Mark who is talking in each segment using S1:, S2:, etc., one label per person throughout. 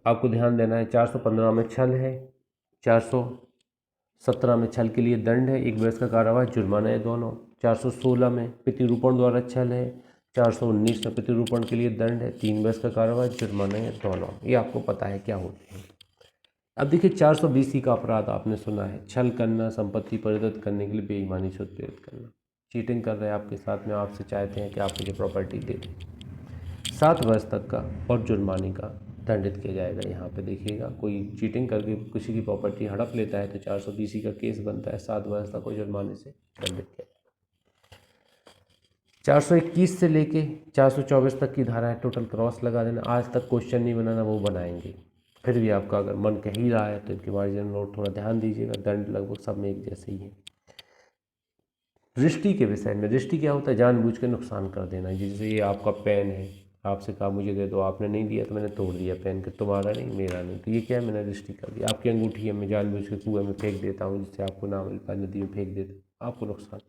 S1: आपको ध्यान देना है 415 में छल है, 417 में छल के लिए दंड है, 1 वर्ष का कारावास, जुर्माना है दोनों। 416 में प्रतिरूपण द्वारा छल है, 419 में प्रतिरूपण के लिए दंड है, 3 वर्ष का कारावास, जुर्माना है दोनों। ये आपको पता है क्या होते हैं। अब देखिए 420 का अपराध आपने सुना है, छल करना, संपत्ति परिदत्त करने के लिए बेईमानी से उत्प्रेरित करना। चीटिंग कर रहे हैं आपके साथ में, आपसे चाहते हैं कि आप मुझे प्रॉपर्टी दे दें। 7 वर्ष तक का और जुर्माने का दंडित किया जाएगा। यहाँ पे देखिएगा, कोई चीटिंग करके किसी की प्रॉपर्टी हड़प लेता है तो 420 का केस बनता है, 7 वर्ष तक और जुर्माने से दंडित किया जाएगा। 421 से लेके 424 तक की धारा है, टोटल क्रॉस लगा देना। आज तक क्वेश्चन नहीं बनाना, वो बनाएंगे। फिर भी आपका अगर मन कह ही रहा है तो इनके मार्जिनल नोट थोड़ा ध्यान दीजिएगा, दंड लगभग सब में एक जैसे ही है। दृष्टि के विषय में, दृष्टि क्या होता है? जानबूझ के नुकसान कर देना। जैसे ये आपका पेन है, आपसे कहा मुझे दे दो, आपने नहीं दिया तो मैंने तोड़ दिया पेन के, तुम्हारा नहीं मेरा नहीं, तो ये क्या है? मैंने दृष्टि कर दी। आपकी अंगूठी है, मैं जानबूझ के कुएं में फेंक देता हूँ जिससे आपको ना मिल पाए, नदी में फेंक देता हूँ, आपको नुकसान।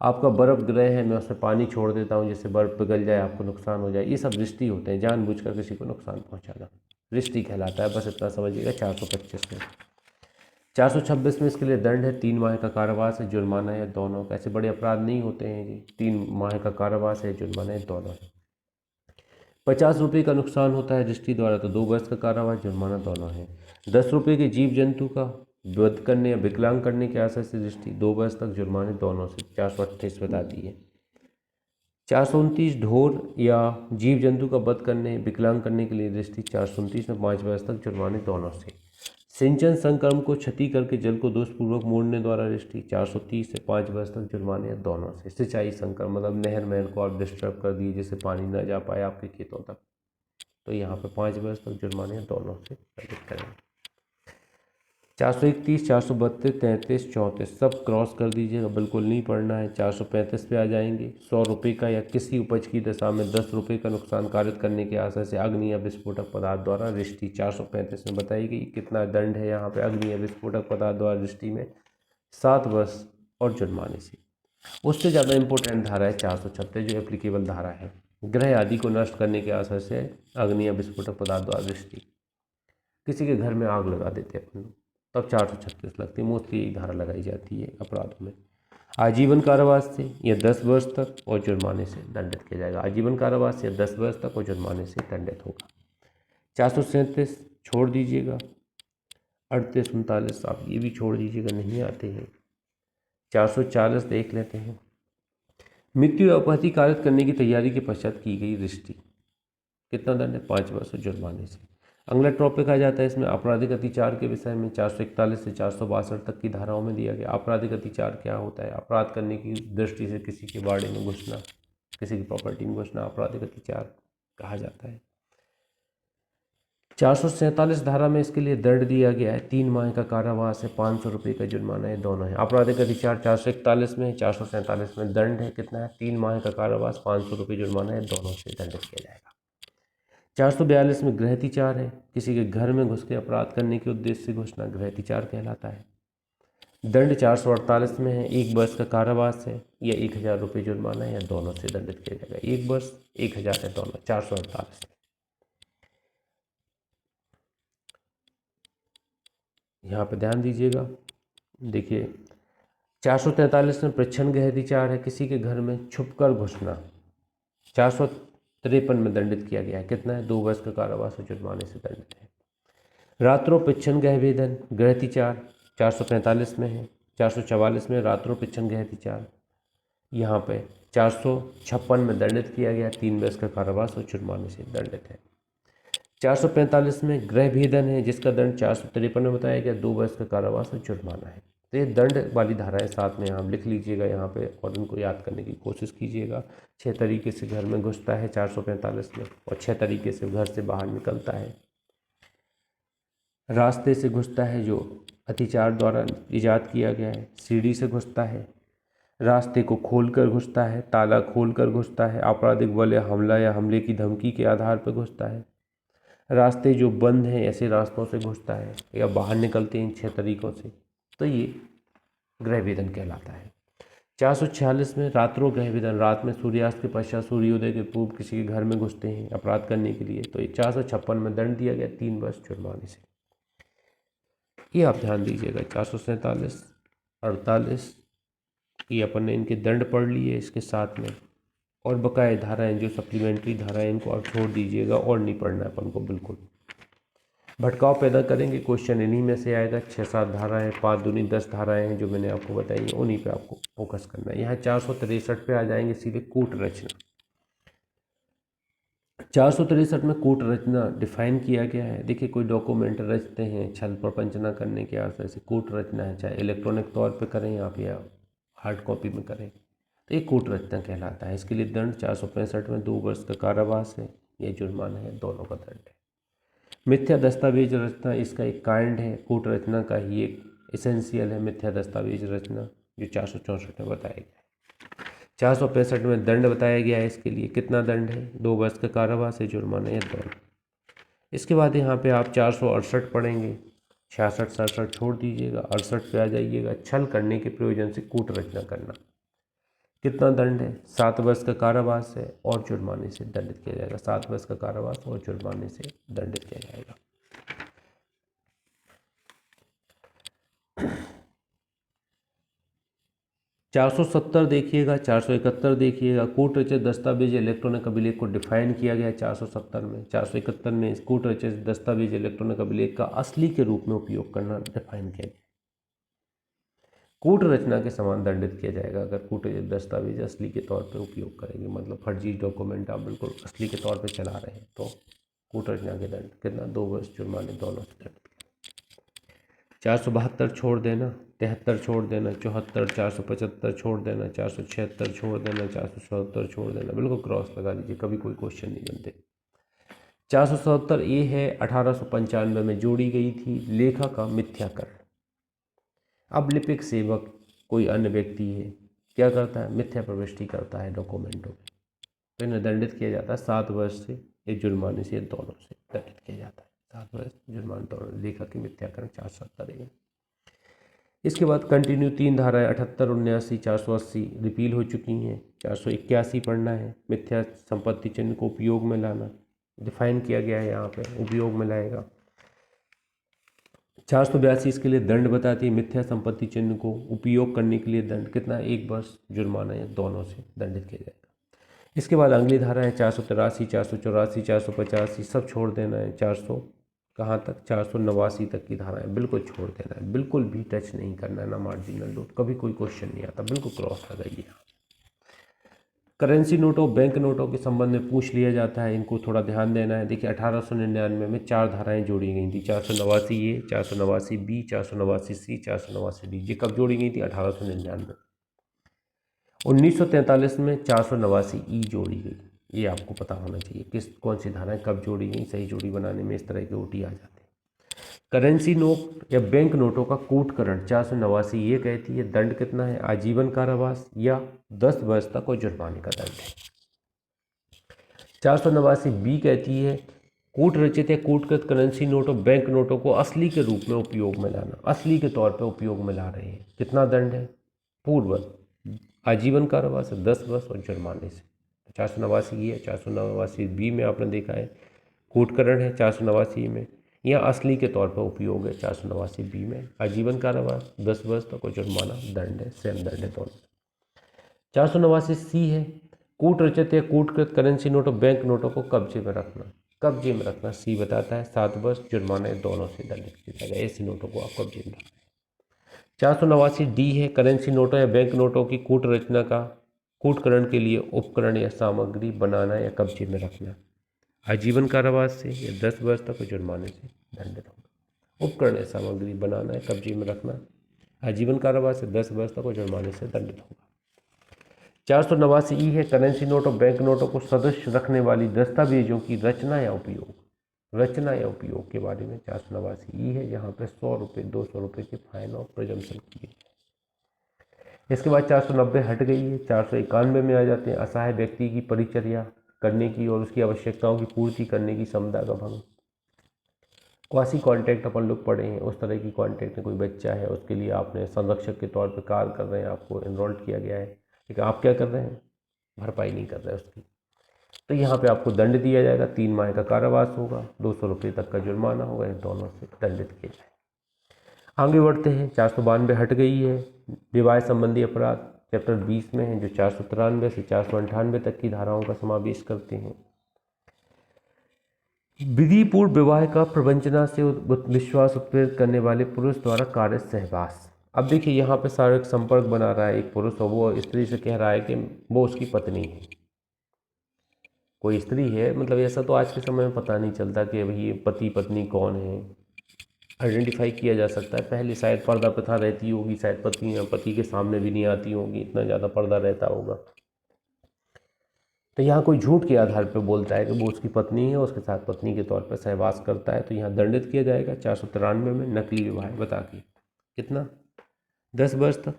S1: आपका बर्फ़ ग्रह है, मैं उसमें पानी छोड़ देता हूँ जिससे बर्फ़ पिघल जाए, आपको नुकसान हो जाए। ये सब दृष्टि होते हैं, जानबूझकर किसी को नुकसान पहुँचाना दृष्टि कहलाता है। बस इतना समझिएगा। 425 में 426 में इसके लिए दंड है, 3 माह का कारावास है, जुर्माना है दोनों का। ऐसे बड़े अपराध नहीं होते हैं जी, 3 माह का कारावास है, जुर्माना है दोनों है। 50 रुपये का नुकसान होता है दृष्टि द्वारा तो 2 वर्ष का कारावास, जुर्माना दोनों है। 10 रुपये के जीव जंतु का वध करने या विकलांग करने के आशय से दृष्टि, 2 वर्ष तक, जुर्माने दोनों से। 428 बता दिए। 429 ढोर या जीव जंतु का वध करने, विकलांग करने के लिए दृष्टि, 429 में 5 वर्ष तक, जुर्माने दोनों से। सिंचन संक्रम को क्षति करके जल को दोषपूर्वक मोड़ने द्वारा दृष्टि, 430 से 5 वर्ष तक, जुर्माने दोनों से। सिंचाई संक्रम मतलब नहर महर को आप डिस्टर्ब कर दिए जिससे पानी न जा पाए आपके खेतों तक, तो यहाँ पे 5 वर्ष तक, जुर्माने दोनों से दंडित करेंगे। 431, 432, 33, 34 सब क्रॉस कर दीजिएगा, बिल्कुल नहीं पढ़ना है। 435 पे आ जाएंगे। 100 रुपये का या किसी उपज की दशा में 10 रुपये का नुकसान कारित करने के आशय से अग्नि या विस्फोटक पदार्थ द्वारा दृष्टि, 435 में बताई गई। कितना दंड है यहाँ पे? अग्नि या विस्फोटक पदार्थ द्वारा दृष्टि में 7 वर्ष और जुर्माने से। उससे ज़्यादा इंपॉर्टेंट धारा है 436 जो एप्लीकेबल धारा है, ग्रह आदि को नष्ट करने के आशय से अग्नि या विस्फोटक पदार्थ द्वारा दृष्टि। किसी के घर में आग लगा देते हैं अपन, तब 436 लगती है। मोस्टली यही धारा लगाई जाती है अपराधों में। आजीवन कारावास से या 10 वर्ष तक और जुर्माने से दंडित किया जाएगा। आजीवन कारावास या 10 वर्ष तक और जुर्माने से दंडित होगा। 437 छोड़ दीजिएगा। 38, 39 आप ये भी छोड़ दीजिएगा, नहीं आते हैं। 440 देख लेते हैं। मृत्यु या अपहति कारित करने की तैयारी के पश्चात की गई दृष्टि, कितना दंड है? 5 वर्ष और जुर्माने से। अगला टॉपिक आ जाता है इसमें आपराधिक अतिचार के विषय में। 441 से 462 तक की धाराओं में दिया गया। आपराधिक अतिचार क्या होता है? अपराध करने की दृष्टि से किसी के बाड़े में घुसना, किसी की प्रॉपर्टी में घुसना आपराधिक अतिचार कहा जाता है। 447 धारा में इसके लिए दंड दिया गया है, 3 माह का कारावास है, 500 रुपये का जुर्माना है, दोनों है। आपराधिक अधिचार 441 में, 447 में दंड है कितना है? 3 माह का कारावास, 500 रुपये जुर्माना है, दोनों से दंडित किया जाएगा। 442 में गृहतिचार है, किसी के घर में घुस के अपराध करने के उद्देश्य से घुसना गृहतिचार कहलाता है। दंड 448 में है, 1 वर्ष का कारावास है या 1000 रुपये जुर्माना है, या दोनों से दंडित किया जाएगा। 1 वर्ष 1000 है दोनों। 448 यहाँ पे ध्यान दीजिएगा। देखिए 443 में प्रच्छन्न गृहतिचार है, किसी के घर में छुपकर घुसना। 453 में दंडित किया गया है, कितना है? 2 वर्ष का कारावास और जुर्माने से दंडित है। रात्रो प्रच्छन्न गृहभेदन गृहतिचार 445 में है। 444 में रात्रो प्रच्छन्न गृहतिचार, यहाँ पे 456 में दंडित किया गया, 3 वर्ष का कारावास और जुर्माने से दंडित है। 445 में गृह भेदन है जिसका दंड 453 में बताया गया, 2 वर्ष का कारावास और जुर्माना है। तो ये दंड वाली धाराएं साथ में आप लिख लीजिएगा यहाँ पे और उनको याद करने की कोशिश कीजिएगा। 6 तरीके से घर में घुसता है 445 में, और 6 तरीके से घर से बाहर निकलता है। रास्ते से घुसता है जो अतिचार द्वारा ईजाद किया गया है। सीढ़ी से घुसता है, रास्ते को खोलकर घुसता है, ताला खोलकर घुसता है, आपराधिक बल या हमला या हमले की धमकी के आधार पर घुसता है, रास्ते जो बंद हैं ऐसे रास्तों से घुसता है, या बाहर निकलते हैं इन 6 तरीकों से, तो ये गृहभेदन कहलाता है। 446 में रात्रों गृह विधान, रात में सूर्यास्त के पश्चात सूर्योदय के पूर्व किसी के घर में घुसते हैं अपराध करने के लिए, तो ये 456 में दंड दिया गया 3 वर्ष जुर्माने से। ये आप ध्यान दीजिएगा। 447, 48 ये अपन ने इनके दंड पढ़ लिए इसके साथ में, और बकाया धाराएं जो सप्लीमेंट्री धाराएं इनको आप छोड़ दीजिएगा और नहीं पढ़ना है अपन को बिल्कुल। भटकाव पैदा करेंगे क्वेश्चन इन्हीं में से आएगा। 6-7 धाराएं, 5 दूनी 10 धाराएं हैं जो मैंने आपको बताई, उन्हीं पे आपको फोकस करना है। यहाँ 463 पे आ जाएंगे सीधे कूट रचना। 463 में कूट रचना डिफाइन किया गया है। देखिए कोई डॉक्यूमेंट रचते हैं छल प्रपंचना करने के आशय से, कूट रचना है, चाहे इलेक्ट्रॉनिक तौर पर करें आप या हार्ड कॉपी में करें, तो ये कूट रचना कहलाता है। इसके लिए दंड 465 में 2 वर्ष का कारावास है, ये जुर्माना है, दोनों का दंड है। मिथ्या दस्तावेज रचना इसका एक कांड है, कूट रचना का ही एक एसेंशियल है मिथ्या दस्तावेज रचना, जो 464 में बताया गया है। 465 में दंड बताया गया है। इसके लिए कितना दंड है? 2 वर्ष का कारावास है, जुर्माना या दंड। इसके बाद यहाँ पे आप 468 पढ़ेंगे। 66, 67 छोड़ दीजिएगा, 68 पे आ जाइएगा। छल करने के प्रयोजन से कूट रचना करना, कितना दंड है? 7 वर्ष का कारावास है और जुर्माने से दंडित किया जाएगा। 7 वर्ष का कारावास और जुर्माने से दंडित किया जाएगा। $470 देखिएगा, 471 देखिएगा। कूट रचित दस्तावेज इलेक्ट्रॉनिक अभिलेख को डिफाइन किया गया है 470 में। 471 में इस कूट रचित दस्तावेज इलेक्ट्रॉनिक अभिलेख का असली के रूप में उपयोग करना डिफाइन किया गया। कूट रचना के समान दंडित किया जाएगा अगर कूट रचित दस्तावेज असली के तौर पर उपयोग करेंगे, मतलब फर्जी डॉक्यूमेंट आप बिल्कुल असली के तौर पर चला रहे हैं, तो कूट रचना के दंड कितना? 2 वर्ष जुर्माने दोनों से दंडित। 472 छोड़ देना, 73 छोड़ देना, 74, 475 छोड़ देना, 476 छोड़ देना, 477 छोड़ देना, बिल्कुल क्रॉस लगा दीजिए, कभी कोई क्वेश्चन नहीं बनते। 477 ये है 1895 में जोड़ी गई थी, लेखा का मिथ्याकरण। अब लिपिक सेवक कोई अन्य व्यक्ति है, क्या करता है? मिथ्या प्रविष्टि करता है डॉक्यूमेंटों में, तो इन्हें दंडित किया जाता है 7 वर्ष से, एक जुर्माने से, दोनों से दंडित किया जाता है। 7 वर्ष जुर्माना दोनों, लेखा के मिथ्याकरण 470। इसके बाद कंटिन्यू 3 धाराएं 78, 79, 480 रिपील हो चुकी हैं। 481 पढ़ना है, मिथ्या संपत्ति चिन्ह को उपयोग में लाना, डिफाइन किया गया है यहाँ पे, उपयोग में लाएगा। 482 इसके लिए दंड बताती है, मिथ्या संपत्ति चिन्ह को उपयोग करने के लिए दंड कितना? 1 वर्ष जुर्माना या दोनों से दंडित किया जाएगा। इसके बाद अगली धारा है 483, 484, 485 सब छोड़ देना है। 400 कहाँ तक? 489 तक की धाराएं बिल्कुल छोड़ देना है, बिल्कुल भी टच नहीं करना है, ना मार्जिनल नोट, कभी कोई क्वेश्चन नहीं आता, बिल्कुल क्रॉस लगाइए। करेंसी नोटों, बैंक नोटों के संबंध में पूछ लिया जाता है, इनको थोड़ा ध्यान देना है। देखिए 1899 में 4 धाराएं जोड़ी गई थी, 489 ए, 489 बी, 489 सी, 489 डी। ये कब जोड़ी गई थी? 1899। 1943 में 489 ई जोड़ी गई। ये आपको पता होना चाहिए किस कौन सी धाराएं कब जोड़ी गई। सही जोड़ी बनाने में इस तरह के ओटी आ जाते हैं। करेंसी नोट या बैंक नोटों का कूटकरण 489 ये कहती है दंड कितना है? आजीवन कारावास या 10 वर्ष तक और जुर्माने का दंड है। 489 बी कहती है कूट रचित या कूटकृत करेंसी नोट और बैंक नोटों को असली के रूप में उपयोग में लाना, असली के तौर पर उपयोग में ला रहे हैं, कितना दंड है? पूर्व आजीवन कारावास है, 10 वर्ष और जुर्माने से। 489 ये है, 489 बी में आपने देखा है कूटकरण है, 489 में यहाँ असली के तौर पर उपयोग है, 489 बी में आजीवन कारावास, 10 वर्ष तक और जुर्माना दंड है, सेम दंड है दोनों। 489 सी है कूट रचित या कूटकृत करेंसी नोट और बैंक नोटों को कब्जे में रखना, कब्जे में रखना सी बताता है, 7 वर्ष जुर्माना दोनों से दंडित किया जाएगा, ऐसे नोटों को आप कब्जे में रखना। 489 डी है करेंसी नोटों या बैंक नोटों की कूट रचना का कूटकरण के लिए उपकरण या सामग्री बनाना या कब्जे में रखना, आजीवन कारावास से या 10 वर्ष तक जुर्माने से दंडित होगा। उपकरण या सामग्री बनाना या कब्जे में रखना, आजीवन कारावास से 10 वर्ष तक जुर्माने से दंडित होगा। 489 ई है करेंसी नोट और बैंक नोटों को सदस्य रखने वाली दस्तावेजों की रचना या उपयोग, रचना या उपयोग के बारे में 489 ई है, यहाँ पे 100 रुपये 200 रुपये के फाइन और प्रिजम्पशन किए। इसके बाद 490 हट गई है, 491 में आ जाते हैं असहाय व्यक्ति की परिचर्या करने की और उसकी आवश्यकताओं की पूर्ति करने की क्षमता का भंग। क्वासी कॉन्ट्रैक्ट अपन लोग पढ़े हैं, उस तरह की कॉन्ट्रैक्ट में कोई बच्चा है, उसके लिए आपने संरक्षक के तौर पर कार्य कर रहे हैं, आपको एनरोल्ड किया गया है, लेकिन आप क्या कर रहे हैं, भरपाई नहीं कर रहे उसकी, तो यहाँ पे आपको दंड दिया जाएगा, 3 माह का कारावास होगा, 200 रुपये तक का जुर्माना होगा, इन दोनों से दंडित किया जाएगा। आगे बढ़ते हैं, 492 हट गई है, विवाह संबंधी अपराध चैप्टर 20 में है, जो 493 से 498 तक की धाराओं का समावेश करते हैं। विधिपूर्ण विवाह का प्रवंचना से विश्वास उत्प्रेरित करने वाले पुरुष द्वारा कार्य सहवास। अब देखिए यहाँ पे शारीरिक संपर्क बना रहा है एक पुरुष और वो स्त्री से कह रहा है कि वो उसकी पत्नी है, कोई स्त्री है, मतलब ऐसा तो आज के समय में पता नहीं चलता कि भाई पति पत्नी कौन है, आइडेंटिफाई किया जा सकता है। पहले शायद पर्दा प्रथा रहती होगी, शायद पति के सामने भी नहीं आती होगी, इतना ज़्यादा पर्दा रहता होगा। तो यहाँ कोई झूठ के आधार पर बोलता है कि वो उसकी पत्नी है, उसके साथ पत्नी के तौर पर सहवास करता है, तो यहाँ दंडित किया जाएगा 493 में नकली विवाह बता के कितना 10 वर्ष तक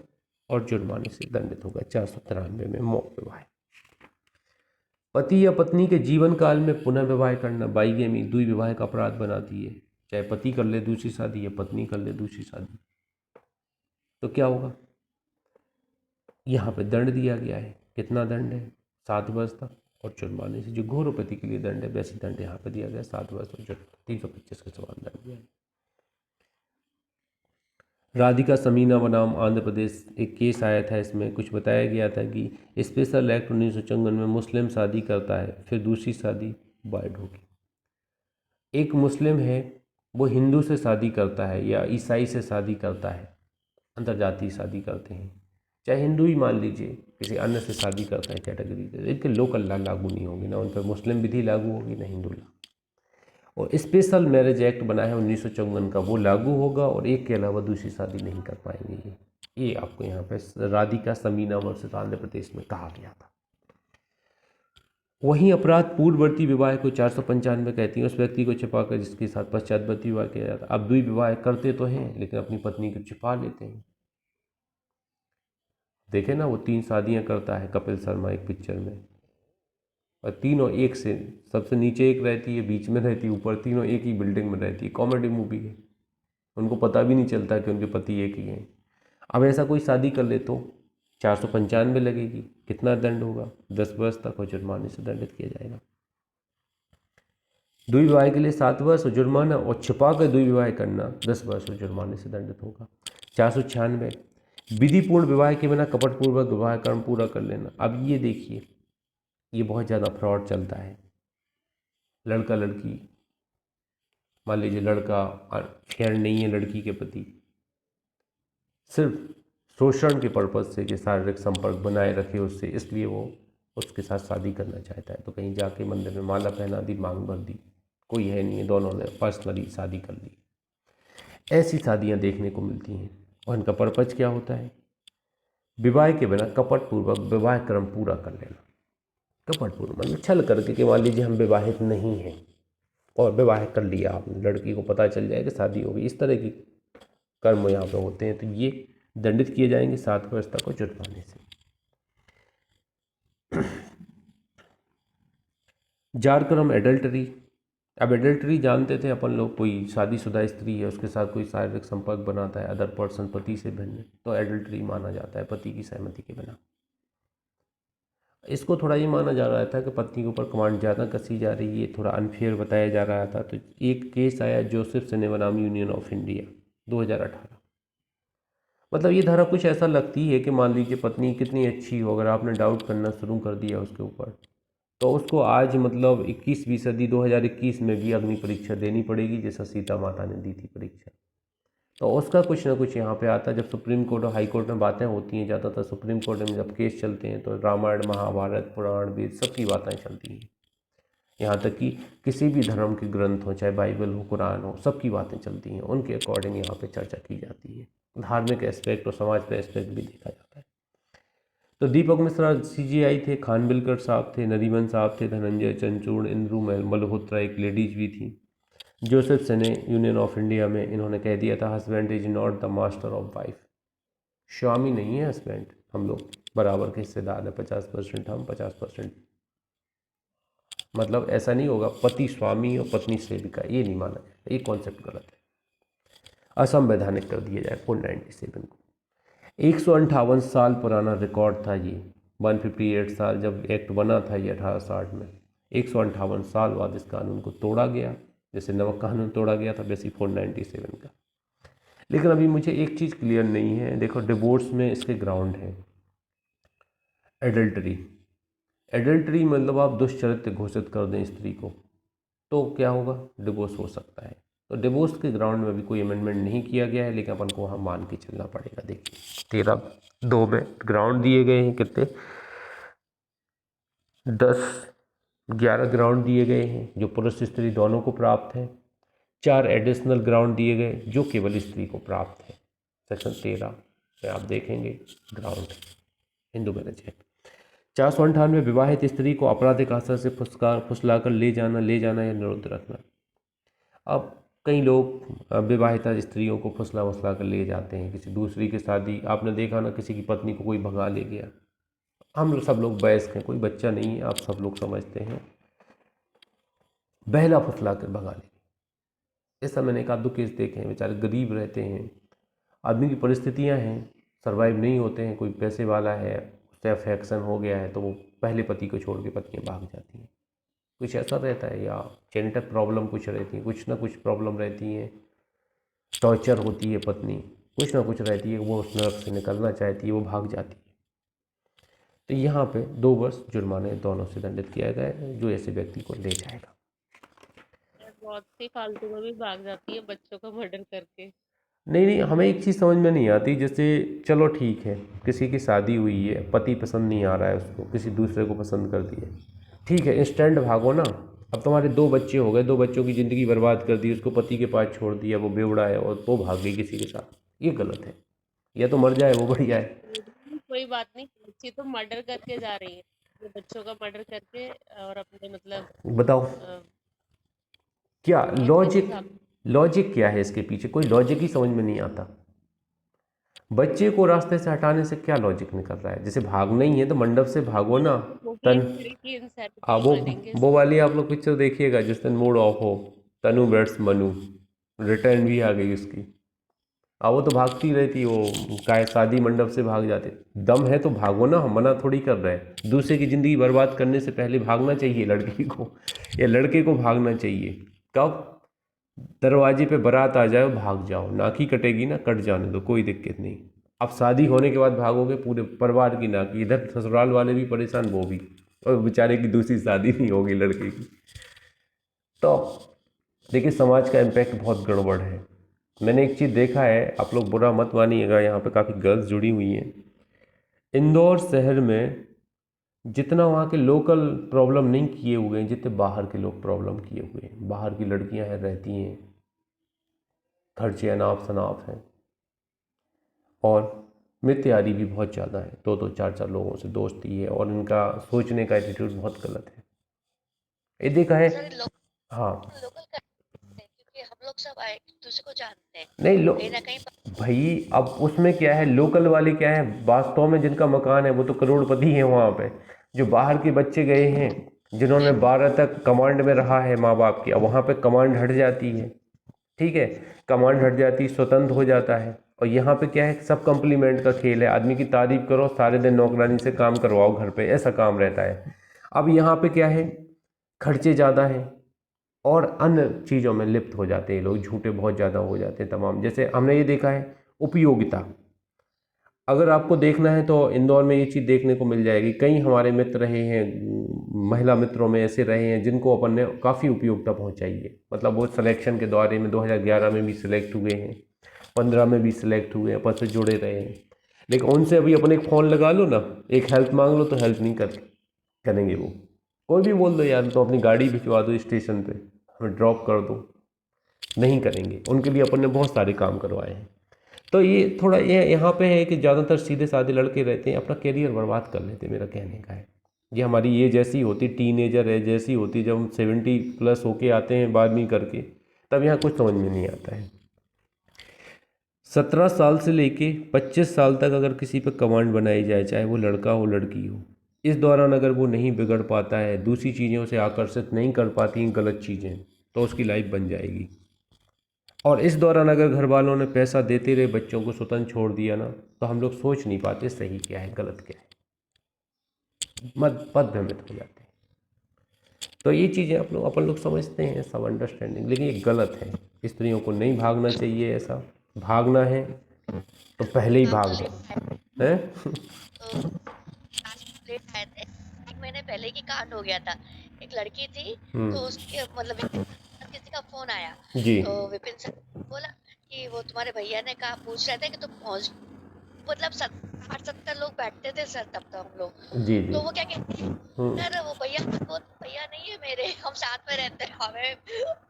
S1: और जुर्माने से दंडित होगा 493 में मौत विवाह। पति या पत्नी के जीवन काल में पुनः विवाह करना बाइगेमी द्विविवाह का अपराध बनाती है, चाहे पति कर ले दूसरी शादी या पत्नी कर ले दूसरी शादी, तो क्या होगा, यहाँ पे दंड दिया गया है, कितना दंड है 7 वर्ष तक और जुर्माने से, जो घोर पति के लिए दंड है वैसे दंड यहाँ पे दिया गया 7 वर्ष और 325 के समान दंड दिया है। राधिका समीना बनाम आंध्र प्रदेश एक केस आया था, इसमें कुछ बताया गया था कि स्पेशल एक्ट 1954 में मुस्लिम शादी करता है फिर दूसरी शादी वाइड होगी। एक मुस्लिम है वो हिंदू से शादी करता है या ईसाई से शादी करता है, अंतर्जातीय शादी करते हैं, चाहे हिंदू ही मान लीजिए किसी अन्य से शादी करता है कैटेगरी से, इनके लोकल लॉ लागू नहीं होगी, ना उन पर मुस्लिम विधि लागू होगी ना हिंदू लॉ। और स्पेशल मैरिज एक्ट बना है 1954 का, वो लागू होगा और एक के अलावा दूसरी शादी नहीं कर पाएंगे। ये आपको यहाँ पे राधिका समीना वर्सेस आंध्र प्रदेश में कहा गया था। वहीं अपराध पूर्ववर्ती विवाह को 495 कहती है, उस व्यक्ति को छिपाकर जिसके साथ पश्चातवर्ती विवाह किया जाता है। अब द्विविवाह करते तो हैं लेकिन अपनी पत्नी को छिपा लेते हैं। देखे ना वो 3 शादियां करता है कपिल शर्मा एक पिक्चर में, और तीनों एक से, सबसे नीचे एक रहती है, बीच में रहती है, ऊपर, तीनों एक ही बिल्डिंग में रहती है। कॉमेडी मूवी है, उनको पता भी नहीं चलता कि उनके पति एक ही हैं। अब ऐसा कोई शादी कर ले तो 495 लगेगी, कितना दंड होगा 10 वर्ष तक और जुर्माने से दंडित किया जाएगा। द्विविवाह के लिए 7 वर्ष और जुर्माना, और छिपा कर द्विविवाह करना 10 वर्ष और जुर्माने से दंडित होगा। 496 विधिपूर्ण विवाह के बिना कपटपूर्वक विवाह कर्म पूरा कर लेना। अब ये देखिए, ये बहुत ज़्यादा फ्रॉड चलता है। लड़का लड़की, मान लीजिए लड़का फेयर नहीं है लड़की के प्रति, सिर्फ शोषण के पर्पज़ से कि शारीरिक संपर्क बनाए रखे उससे, इसलिए वो उसके साथ शादी करना चाहता है, तो कहीं जाके मंदिर में माला पहना दी, मांग भर दी, कोई है नहीं है, दोनों ने पर्सनली शादी कर ली। ऐसी शादियां देखने को मिलती हैं और इनका पर्पज क्या होता है, विवाह के बिना कपटपूर्वक विवाह क्रम पूरा कर लेना। कपटपूर्व मतलब छल करके कि मान लीजिए हम विवाहित नहीं हैं और विवाह कर लिया आपने, लड़की को पता चल जाए कि शादी होगी, इस तरह की कर्म यहाँ पे होते हैं, तो ये दंडित किए जाएंगे 7 वर्ष तक और जुर्माने से। जारकर्म एडल्टरी। अब एडल्टरी जानते थे अपन लोग, कोई शादीशुदा स्त्री है उसके साथ कोई शारीरिक संपर्क बनाता है अदर पर्सन पति से भिन्न, तो एडल्टरी माना जाता है पति की सहमति के बिना। इसको थोड़ा ये माना जा रहा था कि पत्नी के ऊपर कमांड ज़्यादा कसी जा रही है, थोड़ा अनफेयर बताया जा रहा था, तो एक केस आया जोसेफ सेने बनाम यूनियन ऑफ इंडिया 2018। मतलब ये धारा कुछ ऐसा लगती है कि मान लीजिए पत्नी कितनी अच्छी हो, अगर आपने डाउट करना शुरू कर दिया उसके ऊपर, तो उसको आज मतलब 21वीं सदी 2021 में भी अग्नि परीक्षा देनी पड़ेगी, जैसा सीता माता ने दी थी परीक्षा। तो उसका कुछ ना कुछ यहाँ पे आता है। जब सुप्रीम कोर्ट और हाई कोर्ट में बातें होती हैं, ज़्यादातर सुप्रीम कोर्ट में जब केस चलते हैं तो रामायण महाभारत पुराण वेद सबकी बातें चलती हैं, यहाँ तक कि किसी भी धर्म के ग्रंथ हो, चाहे बाइबल हो कुरान हो, सबकी बातें चलती हैं, उनके अकॉर्डिंग यहाँ पे चर्चा की जाती है। धार्मिक एस्पेक्ट और समाज का एस्पेक्ट भी देखा जाता है। तो दीपक मिश्रा CGI थे, खानविलकर साहब थे, नरीमन साहब थे, धनंजय चंचूड़, इंद्रू मल्होत्रा एक लेडीज भी थी। जोसेफ सेने यूनियन ऑफ इंडिया में इन्होंने कह दिया था husband is not the master of wife. स्वामी नहीं है हस्बैंड, हम लोग बराबर के हिस्सेदार हैं, 50% हम 50%। मतलब ऐसा नहीं होगा पति स्वामी और पत्नी सेविका, ये नहीं माना जाए, ये कॉन्सेप्ट गलत है। असंवैधानिक कर दिया जाए 497 को। 158 साल पुराना रिकॉर्ड था ये, 158 साल जब एक्ट बना था ये 1860 में, 158 साल बाद इस कानून को तोड़ा गया। जैसे नमक कानून तोड़ा गया था वैसे 497 का। लेकिन अभी मुझे एक चीज़ क्लियर नहीं है, देखो डिवोर्स में इसके ग्राउंड है एडल्टरी। एडल्टरी मतलब आप दुष्चरित्र घोषित कर दें स्त्री को तो क्या होगा, डिवोर्स हो सकता है। तो डिवोर्स के ग्राउंड में भी कोई अमेंडमेंट नहीं किया गया है, लेकिन अपन को वहाँ मान के चलना पड़ेगा। देखिए 13(2) में ग्राउंड दिए गए हैं, कितने 11 ग्राउंड दिए गए हैं जो पुरुष स्त्री दोनों को प्राप्त हैं। 4 एडिशनल ग्राउंड दिए गए जो केवल स्त्री को प्राप्त है। सेक्शन 13 में आप देखेंगे ग्राउंड हिंदू मैरिज एक्ट। 498 विवाहित स्त्री को आपराधिक आशय से फुसलाकर ले जाना या निरुद्ध रखना। अब कई लोग विवाहिता स्त्रियों को फुसला कर ले जाते हैं किसी दूसरी की शादी, आपने देखा ना, किसी की पत्नी को कोई भगा ले गया। हम लोग सब लोग वयस्क हैं, कोई बच्चा नहीं है, आप सब लोग समझते हैं, बहला फुसला कर भगा ले। ऐसा मैंने एक आध दो केस देखे हैं, बेचारे गरीब रहते हैं, आदमी की परिस्थितियां हैं, सर्वाइव नहीं होते हैं, कोई पैसे वाला है, उससे अफेक्शन हो गया है तो वो पहले पति को छोड़ के पत्नियां भाग जाती हैं। कुछ ऐसा रहता है, या जेनेटिक प्रॉब्लम कुछ रहती है, कुछ ना कुछ प्रॉब्लम रहती है, टॉर्चर होती है पत्नी, कुछ ना कुछ रहती है, वो उस नरक से निकलना चाहती है, वो भाग जाती है। तो यहाँ पे 2 वर्ष जुर्माने दोनों से दंडित किया गया है जो ऐसे व्यक्ति को ले जाएगा।
S2: बहुत सी फालतू में भी भाग जाती है बच्चों का मर्डर करके।
S1: नहीं, हमें एक चीज़ समझ में नहीं आती, जैसे चलो ठीक है किसी की शादी हुई है, पति पसंद नहीं आ रहा है उसको, किसी दूसरे को पसंद कर दिए, ठीक है इंस्टेंट भागो ना। अब तुम्हारे 2 बच्चे हो गए, 2 बच्चों की ज़िंदगी बर्बाद कर दी, उसको पति के पास छोड़ दिया, वो बेवड़ा है और वो भाग गई किसी के साथ, ये गलत है। या तो मर जाए वो बढ़िया है।
S2: कोई बात नहीं, बच्ची तो मर्डर करके जा रही है, ये बच्चों का मर्डर करके और अपने मतलब
S1: बताओ
S2: अ,
S1: क्या
S2: किस
S1: लॉजिक,
S2: हिसाब
S1: लॉजिक क्या है इसके पीछे, कोई लॉजिक ही समझ में नहीं आता। बच्चे को रास्ते से हटाने से क्या लॉजिक निकल रहा है, जैसे भागना ही है तो मंडप से भागो ना।
S2: होगी
S1: तन
S2: इस तरह की
S1: आ
S2: इंसेनिटी मानेंगे
S1: वो
S2: इसको।
S1: वाली आप लोग पिक्चर देखिएगा जिस दिन मूड ऑफ हो, तनु वेड्स मनु, रिटर्न भी आ गई उसकी। वो तो भागती रहती, वो काय शादी मंडप से भाग जाते। दम है तो भागो ना, हम मना थोड़ी कर रहे हैं। दूसरे की ज़िंदगी बर्बाद करने से पहले भागना चाहिए लड़की को, या लड़के को भागना चाहिए। कब दरवाजे पे बारात आ जाए भाग जाओ, नाकी कटेगी ना, कट जाने दो, कोई दिक्कत नहीं। अब शादी होने के बाद भागोगे, पूरे परिवार की नाकी, इधर ससुराल वाले भी परेशान, वो भी, और बेचारे की दूसरी शादी नहीं होगी लड़के की। तो देखिए समाज का इम्पैक्ट बहुत गड़बड़ है। मैंने एक चीज़ देखा है, आप लोग बुरा मत मानिएगा, यहाँ पे काफ़ी गर्ल्स जुड़ी हुई हैं। इंदौर शहर में जितना वहाँ के लोकल प्रॉब्लम नहीं किए हुए हैं, जितने बाहर के लोग प्रॉब्लम किए हुए हैं। बाहर की लड़कियां हैं, रहती हैं, खर्चे अनाप शनाप हैं, और मित्रयारी भी बहुत ज़्यादा है, 2-2 4-4 लोगों से दोस्ती है, और इनका सोचने का एटीट्यूड बहुत गलत है। ये देखा है।
S3: सर लोग
S1: हाँ।
S3: लोकल करते हैं क्योंकि हम लोग सब एक दूसरे को जानते हैं
S1: नहीं लो
S3: कहीं ना कहीं
S1: भाई, अब उसमें क्या है, लोकल वाले क्या है, वास्तव में जिनका मकान है वो तो करोड़पति हैं वहाँ पे। जो बाहर के बच्चे गए हैं, जिन्होंने 12 तक कमांड में रहा है माँ बाप की, अब वहाँ पे कमांड हट जाती है, ठीक है, कमांड हट जाती, स्वतंत्र हो जाता है। और यहाँ पे क्या है, सब कम्प्लीमेंट का खेल है, आदमी की तारीफ करो, सारे दिन नौकरानी से काम करवाओ घर पे, ऐसा काम रहता है। अब यहाँ पे क्या है, खर्चे ज़्यादा हैं और अन्य चीज़ों में लिप्त हो जाते हैं लोग, झूठे बहुत ज़्यादा हो जाते हैं तमाम। जैसे हमने ये देखा है उपयोगिता, अगर आपको देखना है तो इंदौर में ये चीज़ देखने को मिल जाएगी। कई हमारे मित्र रहे हैं, महिला मित्रों में ऐसे रहे हैं जिनको अपन ने काफ़ी उपयोगिता पहुंचाई है। मतलब वो सिलेक्शन के दौरे में 2011 में भी सिलेक्ट हुए हैं, 15 में भी सिलेक्ट हुए हैं, अपन से जुड़े रहे हैं। लेकिन उनसे अभी अपने एक फ़ोन लगा लो ना, एक हेल्प मांग लो तो हेल्प नहीं करेंगे वो। कोई भी बोल दो यार तो अपनी गाड़ी भिजवा दो स्टेशन पे, हमें ड्रॉप कर दो, नहीं करेंगे। उनके लिए अपन ने बहुत सारे काम करवाए हैं। तो ये थोड़ा ये यहाँ पे है कि ज़्यादातर सीधे साधे लड़के रहते हैं, अपना करियर बर्बाद कर लेते हैं, मेरा कहने का है। ये हमारी ये जैसी होती, टीनेजर है जैसी होती, जब हम 70+ होके आते हैं बाद में करके, तब यहाँ कुछ समझ में नहीं आता है। 17 साल से लेके 25 साल तक अगर किसी पे कमांड बनाई जाए, चाहे वो लड़का हो लड़की हो, इस दौरान अगर वो नहीं बिगड़ पाता है, दूसरी चीज़ों से आकर्षित नहीं कर पाती हैं गलत चीज़ें, तो उसकी लाइफ बन जाएगी। और इस दौरान अगर घर वालों ने पैसा देते रहे, बच्चों को स्वतंत्र छोड़ दिया ना, तो हम लोग सोच नहीं पाते सही क्या है गलत क्या है, पद भ्रमित हो जाते हैं। तो ये चीज़ें अपन लोग समझते हैं सब अंडरस्टैंडिंग, लेकिन ये गलत है। स्त्रियों को नहीं भागना चाहिए, ऐसा भागना है तो पहले ही
S3: हम
S1: भाग
S3: तो
S1: जाओ
S3: लेट आए
S1: हैं।
S3: तो आज लेट आए थे, 1 महीने पहले की कांड हो गया था। एक लड़की थी, तो उसके मतलब किसी का फोन आया,
S1: जी
S3: तो विपिन सर बोला कि वो तुम्हारे भैया ने कहा, पूछ रहे थे कि तुम पहुंच, मतलब 60-70 लोग बैठते थे सर तब तो हम लोग।
S1: जी जी।
S3: तो वो क्या कहते हैं, सर वो भैया, वो भैया नहीं है मेरे, हम साथ में रहते हैं। हमें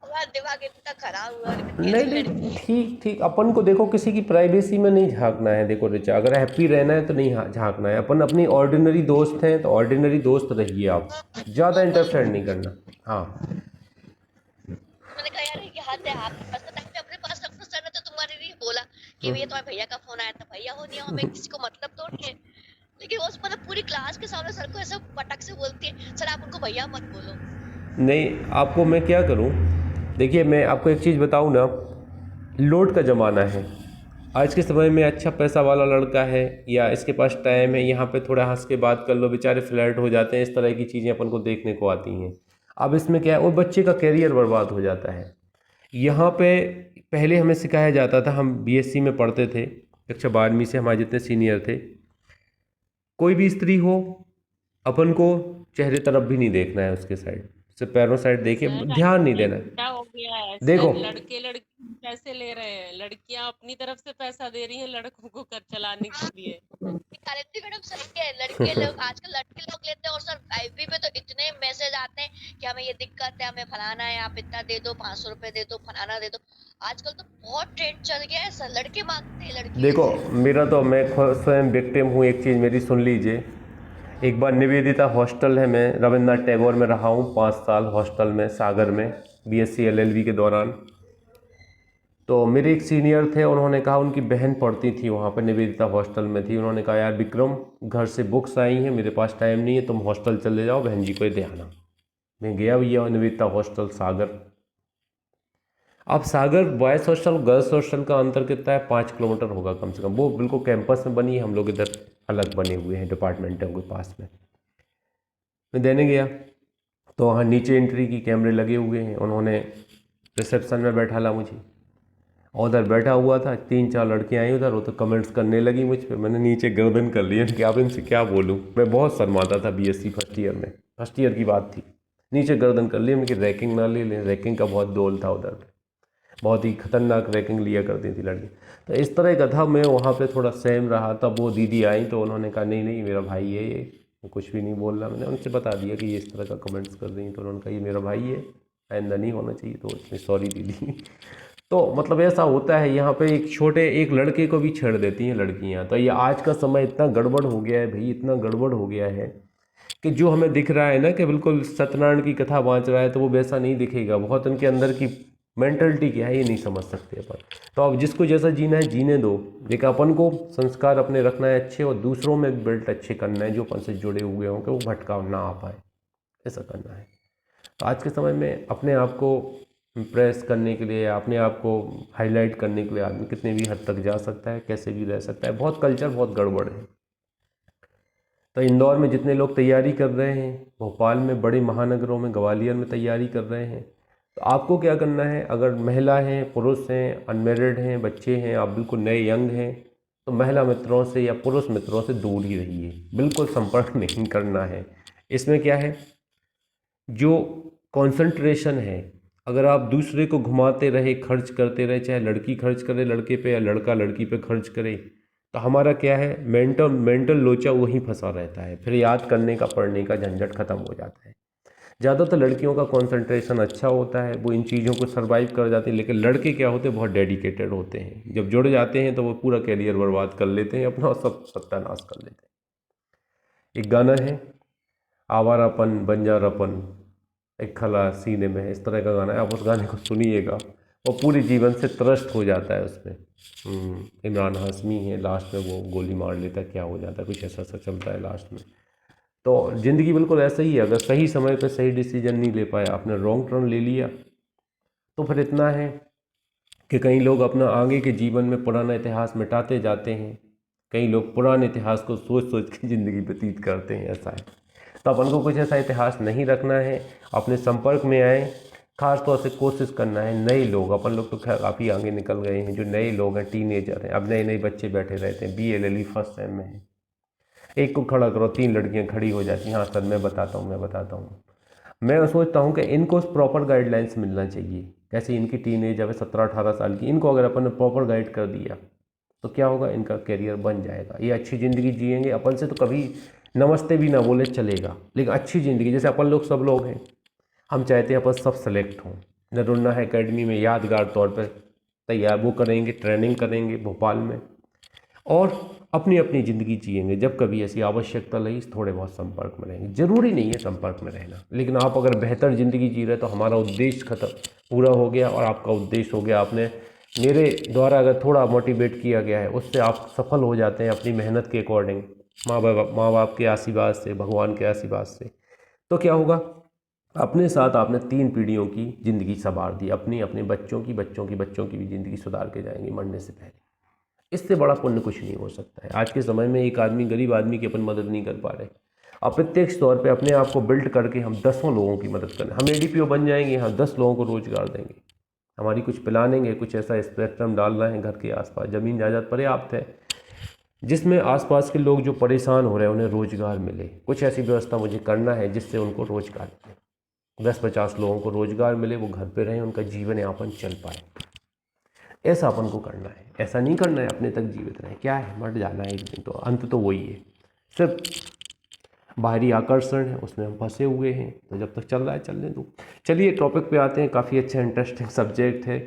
S3: हमारा दिमाग इतना खराब हुआ कि
S1: नहीं
S3: कैसी
S1: नहीं,
S3: लड़की।
S1: ठीक ठीक, अपन को देखो किसी की प्राइवेसी में नहीं झांकना है। देखो रिचा, अगर हैप्पी रहना है तो नहीं झांकना है। अपन अपनी ऑर्डिनरी दोस्त हैं तो ऑर्डिनरी दोस्त रहिए, आप ज़्यादा इंटरफेयर नहीं करना। हाँ
S3: मैंने कहा यार ये हाथ है, आपके पास तो टाइम है, अपने पास रखो। सर ने तो तुम्हारे लिए बोला कि भैया तुम्हारे भैया का फोन आया था, भैया हो नहीं हो, हमें किसी को मतलब थोड़ी है। लेकिन वो मतलब पूरी क्लास के सामने सर को ऐसा पटक से बोलती है, सर आप उनको भैया मत बोलो।
S1: नहीं, आपको मैं क्या करूं, देखिए मैं आपको एक चीज़ बताऊं ना, लोड का ज़माना है आज के समय में। अच्छा पैसा वाला लड़का है या इसके पास टाइम है, यहाँ पे थोड़ा हंस के बात कर लो, बेचारे फ्लर्ट हो जाते हैं, इस तरह की चीज़ें अपन को देखने को आती हैं। अब इसमें क्या है, वो बच्चे का कैरियर बर्बाद हो जाता है। यहाँ पे पहले हमें सिखाया जाता था, हम बीएससी में पढ़ते थे, कक्षा 12वीं से, हमारे जितने सीनियर थे, कोई भी स्त्री हो अपन को चेहरे तरफ भी नहीं देखना है, उसके साइड, सिर्फ पैरों साइड देखे,
S2: सर
S1: ध्यान नहीं
S2: आजकल
S1: देना है।
S2: उल्टा हो गया है
S1: देखो
S2: सर, लड़के लड़की पैसे ले रहे हैं, लड़कियां अपनी तरफ से पैसा दे रही हैं लड़कों को कर चलाने के लिए।
S3: गायत्री मैडम सही है, लड़के लोग आजकल लड़के लोग लेते हैं। और सर आईबी पे तो इतने मैसेज आते हैं कि हमें ये दिक्कत है, हमें फलाना है, आप इतना दे दो, 500 रुपए दे दो, फलाना दे दो। आजकल तो बहुत ट्रेंड चल गया है सर, लड़के मांगते हैं लड़कियों
S1: देखो
S3: से।
S1: मेरा तो, मैं खुद स्वयं विक्टिम हूँ, एक चीज़ मेरी सुन लीजिए। एक बार निवेदिता हॉस्टल है, मैं रविन्द्रनाथ टैगोर में रहा हूँ 5 साल हॉस्टल में, सागर में, बीएससी एलएलबी के दौरान। तो मेरे एक सीनियर थे, उन्होंने कहा, उनकी बहन पढ़ती थी वहाँ पर, निवेदिता हॉस्टल में थी। उन्होंने कहा यार विक्रम, घर से बुक्स आई हैं, मेरे पास टाइम नहीं है, तुम हॉस्टल चले जाओ, बहन जी को दे आना। मैं गया भैया निवेदिता हॉस्टल सागर। अब सागर बॉयज़ हॉस्टल गर्ल्स हॉस्टल का अंतर कितना है, 5 किलोमीटर होगा कम से कम। वो बिल्कुल कैंपस में बनी है, हम लोग इधर अलग बने हुए हैं डिपार्टमेंटों के पास में। मैं देने गया तो वहाँ नीचे एंट्री की कैमरे लगे हुए हैं, उन्होंने रिसेप्शन में बैठा ला मुझे, और उधर बैठा हुआ था 3-4 लड़कियाँ आई उधर, वो तो कमेंट्स करने लगी मुझ पर। मैंने नीचे गर्दन कर लिया कि आप इनसे क्या बोलूँ, मैं बहुत शर्माता था, बीएससी फर्स्ट ईयर में, फर्स्ट ईयर की बात थी। नीचे गर्दन कर लिया, उनकी रैकिंग ना ले लें, रैकिंग का बहुत दौर था उधर, बहुत ही खतरनाक रैकिंग लिया करती थी लड़की। तो इस तरह का था, मैं वहाँ पे थोड़ा सहम रहा। तब वो दीदी आई तो उन्होंने कहा नहीं नहीं मेरा भाई है ये, वो कुछ भी नहीं बोल रहा। मैंने उनसे बता दिया कि ये इस तरह का कमेंट्स कर रही हैं, तो उन्होंने कहा ये मेरा भाई है, आइंदा नहीं होना चाहिए। तो उसने सॉरी दीदी। तो मतलब ऐसा होता है यहाँ पे, एक लड़के को भी छेड़ देती हैं लड़कियाँ। तो ये आज का समय इतना गड़बड़ हो गया है भाई, इतना गड़बड़ हो गया है कि जो हमें दिख रहा है ना कि बिल्कुल सत्यनारायण की कथा बाँच रहा है, तो वो वैसा नहीं दिखेगा। बहुत उनके अंदर की मेंटलिटी क्या है ये नहीं समझ सकते अपन। तो अब जिसको जैसा जीना है जीने दो, लेकिन अपन को संस्कार अपने रखना है अच्छे, और दूसरों में बेल्ट अच्छे करना है जो अपन से जुड़े हुए हों कि वो भटकाव ना आ पाए, ऐसा करना है। तो आज के समय में अपने आप को इम्प्रेस करने के लिए, अपने आप को हाईलाइट करने के लिए आदमी कितने भी हद तक जा सकता है, कैसे भी रह सकता है। बहुत कल्चर बहुत गड़बड़ है। तो इंदौर में जितने लोग तैयारी कर रहे हैं, भोपाल में, बड़े महानगरों में, ग्वालियर में तैयारी कर रहे हैं, तो आपको क्या करना है, अगर महिला हैं, पुरुष हैं, अनमेरिड हैं, बच्चे हैं, आप बिल्कुल नए यंग हैं, तो महिला मित्रों से या पुरुष मित्रों से दूर ही रहिए, बिल्कुल संपर्क नहीं करना है। इसमें क्या है, जो कंसंट्रेशन है, अगर आप दूसरे को घुमाते रहे, खर्च करते रहे, चाहे लड़की खर्च करे लड़के पे या लड़का लड़की पे खर्च करे, तो हमारा क्या है, मेंटल लोचा वहीं फंसा रहता है। फिर याद करने का, पढ़ने का झंझट खत्म हो जाता है। ज़्यादातर लड़कियों का कंसंट्रेशन अच्छा होता है, वो इन चीज़ों को सर्वाइव कर जाती हैं। लेकिन लड़के क्या होते हैं, बहुत डेडिकेटेड होते हैं, जब जुड़ जाते हैं तो वो पूरा कैरियर बर्बाद कर लेते हैं अपना, सब सत्यानाश कर लेते हैं। एक गाना है, आवारापन बंजारापन एक खला सीने में है, इस तरह का गाना है, आप उस गाने को सुनिएगा। वो पूरे जीवन से त्रस्त हो जाता है उसमें। इमरान हाशमी है, लास्ट में वो गोली मार लेता है, क्या हो जाता है, कुछ ऐसा सा चलता है लास्ट में। तो ज़िंदगी बिल्कुल ऐसा ही है, अगर सही समय पर सही डिसीजन नहीं ले पाया, आपने रॉन्ग टर्न ले लिया, तो फिर इतना है कि कई लोग अपना आगे के जीवन में पुराना इतिहास मिटाते जाते हैं, कई लोग पुराने इतिहास को सोच सोच के ज़िंदगी व्यतीत करते हैं, ऐसा है। तो अपन को कुछ ऐसा इतिहास नहीं रखना है, अपने संपर्क में आए, खास तौर से कोशिश करना है नए लोग, अपन लोग तो खैर काफ़ी आगे निकल गए हैं, जो नए लोग हैं, टीनेजर हैं, अब नए नए बच्चे बैठे रहते हैं, BA LLB फर्स्ट सेम में है, एक को खड़ा करो 3 लड़कियां खड़ी हो जाती हैं, हाँ सर मैं बताता हूँ। मैं सोचता हूँ कि इनको प्रॉपर गाइडलाइंस मिलना चाहिए, कैसे इनकी टीनेज अब 17-18 साल की, इनको अगर अपन ने प्रॉपर गाइड कर दिया तो क्या होगा, इनका करियर बन जाएगा, ये अच्छी ज़िंदगी जिएंगे। अपन से तो कभी नमस्ते भी ना बोले चलेगा, लेकिन अच्छी ज़िंदगी, जैसे अपन लोग सब लोग हैं, हम चाहते हैं अपन सब सेलेक्ट हों, नरुन्ना एकेडमी में यादगार तौर पर तैयार वो करेंगे, ट्रेनिंग करेंगे भोपाल में, और अपनी अपनी ज़िंदगी जिएंगे। जब कभी ऐसी आवश्यकता लगी थोड़े बहुत संपर्क में रहेंगे, ज़रूरी नहीं है संपर्क में रहना, लेकिन आप अगर बेहतर ज़िंदगी जी रहे तो हमारा उद्देश्य पूरा हो गया, और आपका उद्देश्य हो गया, आपने मेरे द्वारा अगर थोड़ा मोटिवेट किया गया है, उससे आप सफल हो जाते हैं अपनी मेहनत के अकॉर्डिंग, माँ बाप के आशीर्वाद से, भगवान के आशीर्वाद से। तो क्या होगा, अपने साथ आपने 3 पीढ़ियों की ज़िंदगी संवार दी, अपनी, अपने बच्चों की भी ज़िंदगी सुधार के जाएंगे मरने से पहले। इससे बड़ा पुण्य कुछ नहीं हो सकता है। आज के समय में एक आदमी, गरीब आदमी की अपन मदद नहीं कर पा रहे, अप्रत्यक्ष तौर पे अपने आप को बिल्ड करके हम 10 लोगों की मदद करें, हम ADPO बन जाएंगे, यहाँ 10 लोगों को रोजगार देंगे, हमारी कुछ प्लानिंग है, कुछ ऐसा स्पेक्ट्रम डालना है घर के आसपास, ज़मीन जायदाद पर्याप्त है जिसमें आसपास के लोग जो परेशान हो रहे हैं उन्हें रोजगार मिले, कुछ ऐसी व्यवस्था मुझे करना है जिससे उनको रोजगार मिले, 10-50 लोगों को रोजगार मिले, वो घर पे रहें, उनका जीवन यापन चल पाए, ऐसा अपन को करना है। ऐसा नहीं करना है अपने तक जीवित रहें, क्या है मर जाना है एक दिन, तो अंत तो वही है, सिर्फ बाहरी आकर्षण है उसमें हम फंसे हुए हैं, तो जब तक चल रहा है चलने दो। चलिए टॉपिक पे आते हैं, काफ़ी अच्छा इंटरेस्टिंग सब्जेक्ट है।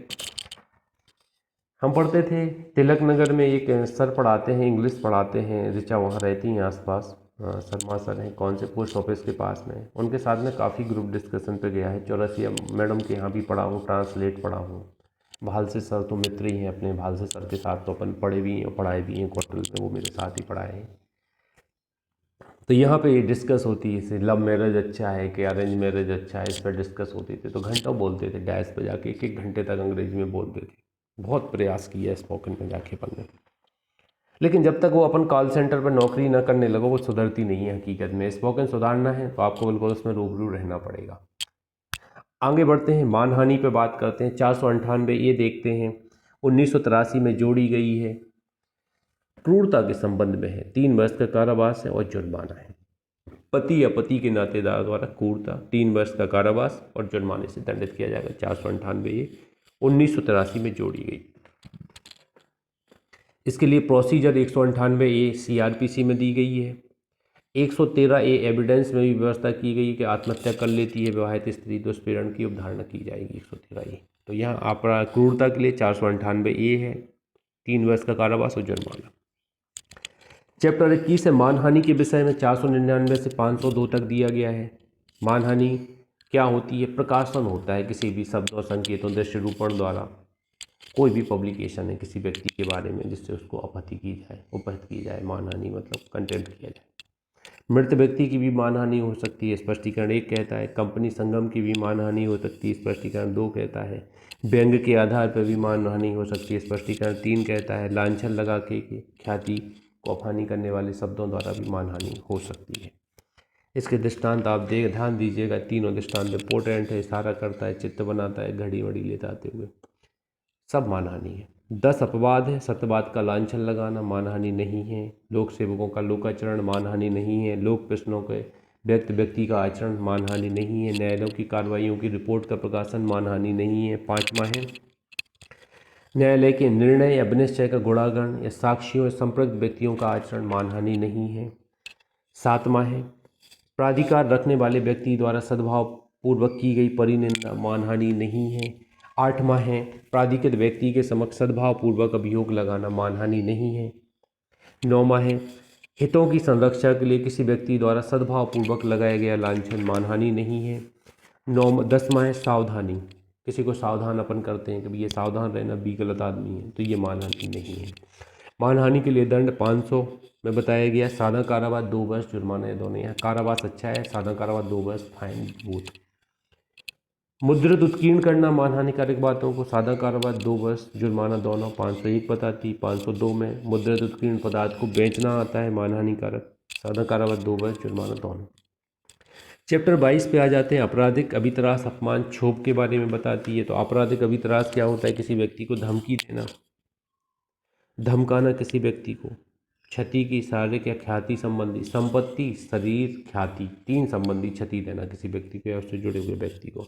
S1: हम पढ़ते थे तिलक नगर में, एक सर पढ़ाते हैं, इंग्लिश पढ़ाते हैं, ऋचा वहाँ रहती हैं आसपास, शर्मा सर हैं, कौन से पोस्ट ऑफिस के पास में, उनके साथ में काफ़ी ग्रुप डिस्कशन पे गया है, चौरसिया मैडम के यहाँ भी पढ़ा हूँ, ट्रांसलेट पढ़ा हूँ, भालसे सर तो मित्र ही हैं अपने, भालसे सर के साथ तो अपन पढ़े भी हैं और पढ़ाए भी हैं क्वार्टर में, वो मेरे साथ ही पढ़ाए हैं। तो यहाँ पे ये डिस्कस होती है, लव मैरिज अच्छा है कि अरेंज मैरिज अच्छा है, इस पर डिस्कस होती थी, तो घंटों बोलते थे डैश पे जाके, 1-1 घंटे तक अंग्रेजी में बोलते थे, बहुत प्रयास किया स्पोकन में जाके अपन ने, लेकिन जब तक वो अपन कॉल सेंटर पर नौकरी ना करने लगो वो सुधरती नहीं है। हकीकत में स्पोकन सुधारना है तो आपको बिल्कुल उसमें रूबरू रहना पड़ेगा। आगे बढ़ते हैं, मानहानि पे बात करते हैं। 498 ये देखते हैं 1983 में जोड़ी गई है, क्रूरता के संबंध में है, 3 वर्ष का कारावास है और जुर्माना है। पति या पति के नातेदार द्वारा क्रूरता, 3 वर्ष का कारावास और जुर्माने से दंडित किया जाएगा। 498 ये 1983 में जोड़ी गई। इसके लिए प्रोसीजर 198 ए CRPC में दी गई है। 113 ए एविडेंस में भी व्यवस्था की गई कि आत्महत्या कर लेती है विवाहित स्त्री तो उत्पीड़न की अवधारणा की जाएगी। 113 ए, तो यहाँ अपराध क्रूरता के लिए 498 ए है, 3 वर्ष का कारावास और जुर्माना। चैप्टर 21 है मानहानि के विषय में, 499 से 502 तक दिया गया है। मानहानि क्या होती है? प्रकाशन होता है किसी भी शब्द और संकेतों, दृश्य रूपण द्वारा, कोई भी पब्लिकेशन है किसी व्यक्ति के बारे में जिससे उसको अपहति की जाए, उपहत की जाए, मानहानि मतलब कंटेम्प्ट किया जाए। मृत व्यक्ति की भी मानहानि हो सकती है, स्पष्टीकरण 1 कहता है। कंपनी संगम की भी मानहानि हो सकती है, स्पष्टीकरण 2 कहता है। व्यंग के आधार पर भी मानहानि हो सकती है, स्पष्टीकरण 3 कहता है। लांछन लगा के ख्याति को अपहानि करने वाले शब्दों द्वारा भी मानहानि हो सकती है। इसके दृष्टांत आप ध्यान दीजिएगा, तीनों दृष्टांत इंपॉर्टेंट है, इशारा करता है, चित्त बनाता है, घड़ी वड़ी ले जाते हुए, सब मानहानि है। 10 अपवाद है, सत्यवाद का लांछन लगाना मानहानि नहीं है। लोक सेवकों का लोकाचरण मानहानि नहीं है। लोक प्रश्नों के व्यक्ति का आचरण मानहानि नहीं है। न्यायालयों की कार्रवाइयों की रिपोर्ट का प्रकाशन मानहानि नहीं है। 5वां है न्यायालय के निर्णय या विनिश्चय का गुणागण या साक्षियों या संप्रक्त व्यक्तियों का आचरण मानहानि नहीं है। 7वां है प्राधिकार रखने वाले व्यक्ति द्वारा सद्भाव पूर्वक की गई परिनिंदा मानहानि नहीं है। 8वां है प्राधिकृत व्यक्ति के समक्ष सद्भाव पूर्वक अभियोग लगाना मानहानि नहीं है। 9वां है हितों की संरक्षा के लिए किसी व्यक्ति द्वारा सद्भाव पूर्वक लगाया गया लांछन मानहानि नहीं है। 10वां है सावधानी, किसी को सावधान अपन करते हैं कि ये सावधान रहना, भी गलत आदमी है, तो ये मानहानि नहीं है। मानहानि के लिए दंड 500 में बताया गया सादा कारावास 2 वर्ष जुर्माना या दोनों। यहाँ कारावास अच्छा है, सादा कारावास 2 वर्ष फाइन बूथ। मुद्रित उत्कीर्ण करना मानहानिकारक बातों को, सादा कारावास 2 वर्ष जुर्माना दोनों। 501 बताती 502 में मुद्रित उत्कीर्ण पदार्थ को बेचना आता है मानहानिकारक, सादा कारावास 2 वर्ष जुर्माना दोनों। चैप्टर 22 पे आ जाते हैं। आपराधिक अभितरास अपमान क्षोभ के बारे में बताती है। तो आपराधिक अभितरास क्या होता है? किसी व्यक्ति को धमकी देना, धमकाना किसी व्यक्ति को, क्षति की शारीरिक या ख्याति संबंधी, संपत्ति, शरीर, ख्याति, 3 संबंधी क्षति देना किसी व्यक्ति को या उससे जुड़े हुए व्यक्ति को,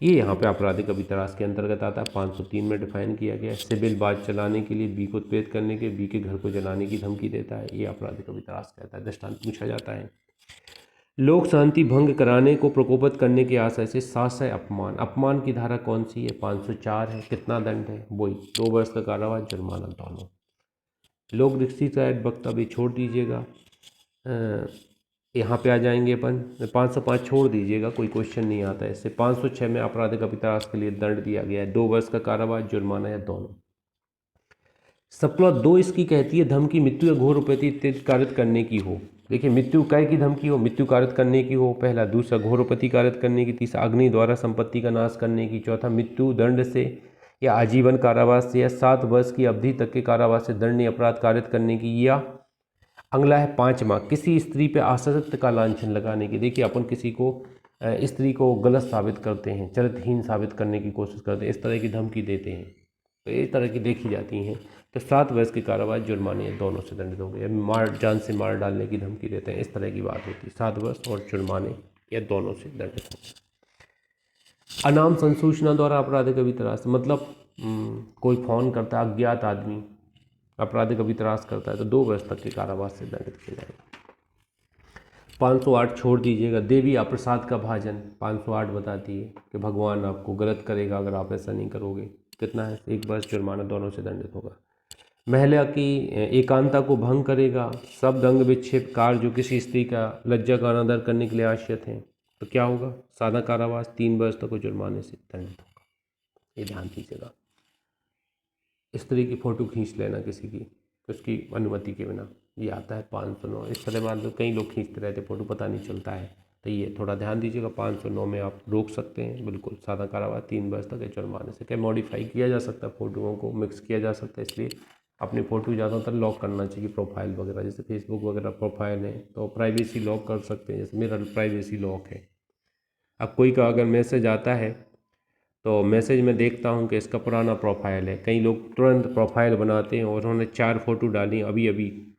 S1: ये यहाँ पे आपराधिक अभितरास के अंतर्गत आता है। 503 में डिफाइन किया गया है। सिविल बात चलाने के लिए बी को उत्प्रेरित करने के, बी के घर को जलाने की धमकी देता है, ये आपराधिक अभितरास कहता है। दृष्टांत पूछा जाता है। लोक शांति भंग कराने को प्रकोपित करने के आशय से साशय अपमान, अपमान की धारा कौन सी है? 504 है। कितना दंड है? वही 2 वर्ष का कारावास जुर्माना दोनों। लोक दृष्टि का वक्तव्य छोड़ दीजिएगा, यहाँ पे आ जाएंगे अपन। 505 छोड़ दीजिएगा, कोई क्वेश्चन नहीं आता है इससे। 506 में आपराधिक अभितरास के लिए दंड दिया गया है 2 वर्ष का कारावास जुर्माना या दोनों। सबक्लॉज 2 इसकी कहती है धमकी मृत्यु या घोर उपैति इत्यादि कारित करने की हो। देखिए, मृत्यु कै की धमकी हो, मृत्यु कारित करने की हो पहला, दूसरा घोर उपैति कारित करने की, तीसरा अग्नि द्वारा संपत्ति का नाश करने की, चौथा मृत्यु दंड से या आजीवन कारावास से या 7 वर्ष की अवधि तक के कारावास से दंडनीय अपराध कारित करने की, या अगला है 5वां किसी स्त्री पे आसक्त का लांछन लगाने की। देखिए, अपन किसी को स्त्री को गलत साबित करते हैं, चरित्रहीन साबित करने की कोशिश करते हैं, इस तरह की धमकी देते हैं, तो इस तरह की देखी जाती हैं। तो 7 वर्ष के कारावास जुर्माने दोनों से दंडित हो गए। मार, जान से मार डालने की धमकी देते हैं, इस तरह की बात होती है। 7 वर्ष और जुर्माने या दोनों से दंडित हो गए। अनाम संसूचना द्वारा आपराधिक अभितरास, मतलब कोई फ़ोन करता है, अज्ञात आदमी आपराधिक अभितरास करता है, तो 2 वर्ष तक के कारावास से दंडित किया जाएगा। 508 छोड़ दीजिएगा। देवी अप्रसाद का भाजन 508 बताती है कि भगवान आपको गलत करेगा अगर आप ऐसा नहीं करोगे। कितना है? 1 वर्ष जुर्माना दोनों से दंडित होगा। महिला की एकांता को भंग करेगा, शब्द अंग विक्षेप कार्य जो किसी स्त्री का लज्जा का अनादर करने के लिए आश्रित हैं, तो क्या होगा? सादा कारावास 3 वर्ष तक जुर्माने से दंडित होगा। ये ध्यान दीजिएगा। स्त्री की फ़ोटो खींच लेना किसी की, उसकी अनुमति के बिना, ये आता है 509। इस तरह मान लो कई लोग खींचते रहते फ़ोटो, पता नहीं चलता है, तो ये थोड़ा ध्यान दीजिएगा। 509 में आप रोक सकते हैं बिल्कुल। सादा कारावास 3 वर्ष तक जुर्माने से। क्या मॉडिफाई किया जा सकता है, फ़ोटोओं को मिक्स किया जा सकता है, इसलिए अपनी फ़ोटो ज़्यादातर लॉक करना चाहिए। प्रोफाइल वगैरह, जैसे फेसबुक वगैरह प्रोफाइल है तो प्राइवेसी लॉक कर सकते हैं, जैसे मेरा प्राइवेसी लॉक है। अब कोई का अगर मैसेज आता है तो मैसेज में देखता हूं कि इसका पुराना प्रोफाइल है। कई लोग तुरंत प्रोफाइल बनाते हैं और उन्होंने 4 फ़ोटो डाली, अभी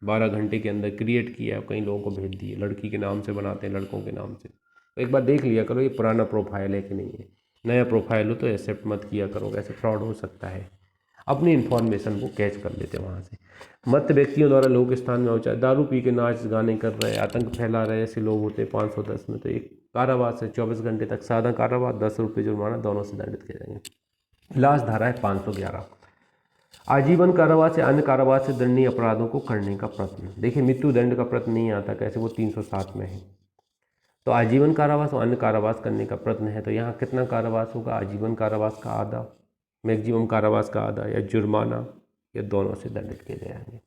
S1: 12 घंटे के अंदर क्रिएट किया है, कई लोगों को भेज दिए। लड़की के नाम से बनाते हैं, लड़कों के नाम से। तो एक बार देख लिया करो ये पुराना प्रोफाइल है कि नहीं है। नया प्रोफाइल हो तो एक्सेप्ट मत किया करो, ऐसे फ्रॉड हो सकता है। अपनी इन्फॉर्मेशन को कैच कर लेते हैं वहाँ से। मत व्यक्तियों द्वारा लोक स्थान में पहुँचा, दारू पी के नाच गाने कर रहे हैं, आतंक फैला रहे, ऐसे लोग होते हैं 510 में, तो एक कारावास है 24 घंटे तक, सादा कारावास 10 रुपये जुर्माना, दोनों से दंडित किए जाएंगे। लास्ट धारा है 511 आजीवन कारावास या अन्य कारावास से दंडनीय अपराधों को करने का प्रश्न। देखिए, मृत्यु दंड का प्रश्न नहीं आता, कैसे? वो 307 में है। तो आजीवन कारावास और अन्य कारावास करने का प्रश्न है, तो यहाँ कितना कारावास होगा? आजीवन कारावास का आधा, मैक्सिमम कारावास का आधा, या जुर्माना, या दोनों से दंडित किए जाएंगे।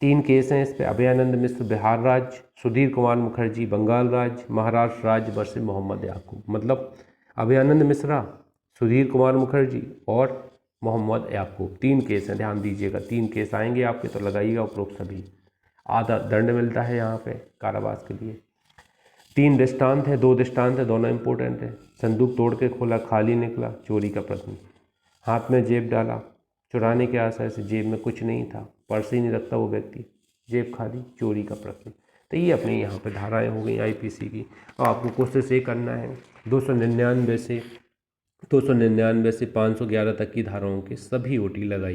S1: 3 केस हैं इस पे। अभयानंद मिश्र बिहार राज्य, सुधीर कुमार मुखर्जी बंगाल राज्य, महाराष्ट्र राज्य वर्सेस मोहम्मद याकूब। मतलब अभयानंद मिश्रा, सुधीर कुमार मुखर्जी और मोहम्मद याकूब, 3 केस हैं, ध्यान दीजिएगा। 3 केस आएंगे आपके, तो लगाइएगा उपरोक्त सभी। आधा दंड मिलता है यहाँ पे कारावास के लिए। 3 दृष्टांत है, 2 दृष्टांत है, दोनों इंपॉर्टेंट है। संदूक तोड़ के खोला, खाली निकला, चोरी का प्रश्न। हाथ में जेब डाला, चुराने के आशय से, जेब में कुछ नहीं था, पर्स ही नहीं रखता वो व्यक्ति, जेब खाली, चोरी का प्रश्न। तो ये अपनी यहाँ पे धाराएं हो गई आईपीसी की। और आपको कोशिश ये करना है 299 से 511 तक की धाराओं के सभी ओटी लगाई।